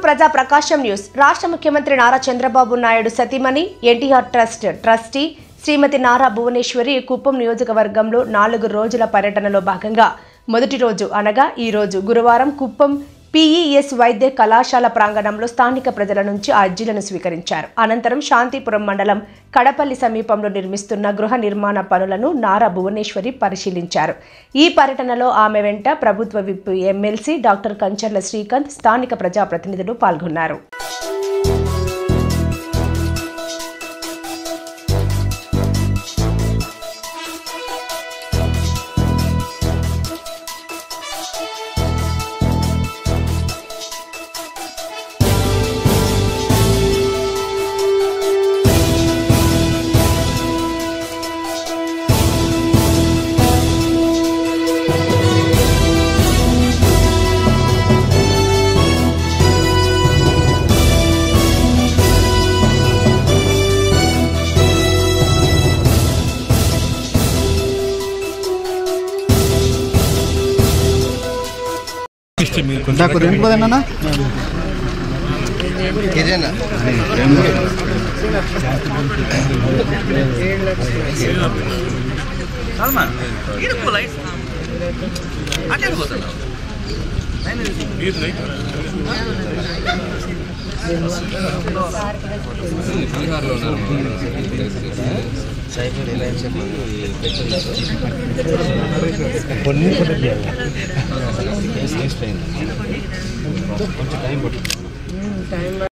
ప్రజా ప్రకాశం న్యూస్. రాష్ట్ర ముఖ్యమంత్రి నారా చంద్రబాబు నాయుడు సతీమణి ఎన్టీఆర్ ట్రస్ట్ ట్రస్టీ శ్రీమతి నారా భువనేశ్వరి కుప్పం నియోజకవర్గంలో 4 రోజుల పర్యటనలో భాగంగా మొదటి రోజు అనగా ఈ రోజు గురువారం కుప్పం పీఈఎస్ వైద్య కళాశాల ప్రాంగణంలో స్థానిక ప్రజల నుంచి అర్జీలను స్వీకరించారు. అనంతరం శాంతిపురం మండలం కడపల్లి సమీపంలో నిర్మిస్తున్న గృహ నిర్మాణ పనులను నారా భువనేశ్వరి పరిశీలించారు. ఈ పర్యటనలో ఆమె వెంట ప్రభుత్వ whip MLC doctor Kancharla Srikanth, స్థానిక ప్రజాప్రతినిధులు పాల్గొన్నారు. నాకు రెండు పదన్నా కొన్ని కొంచెం టైం పడుతుంది.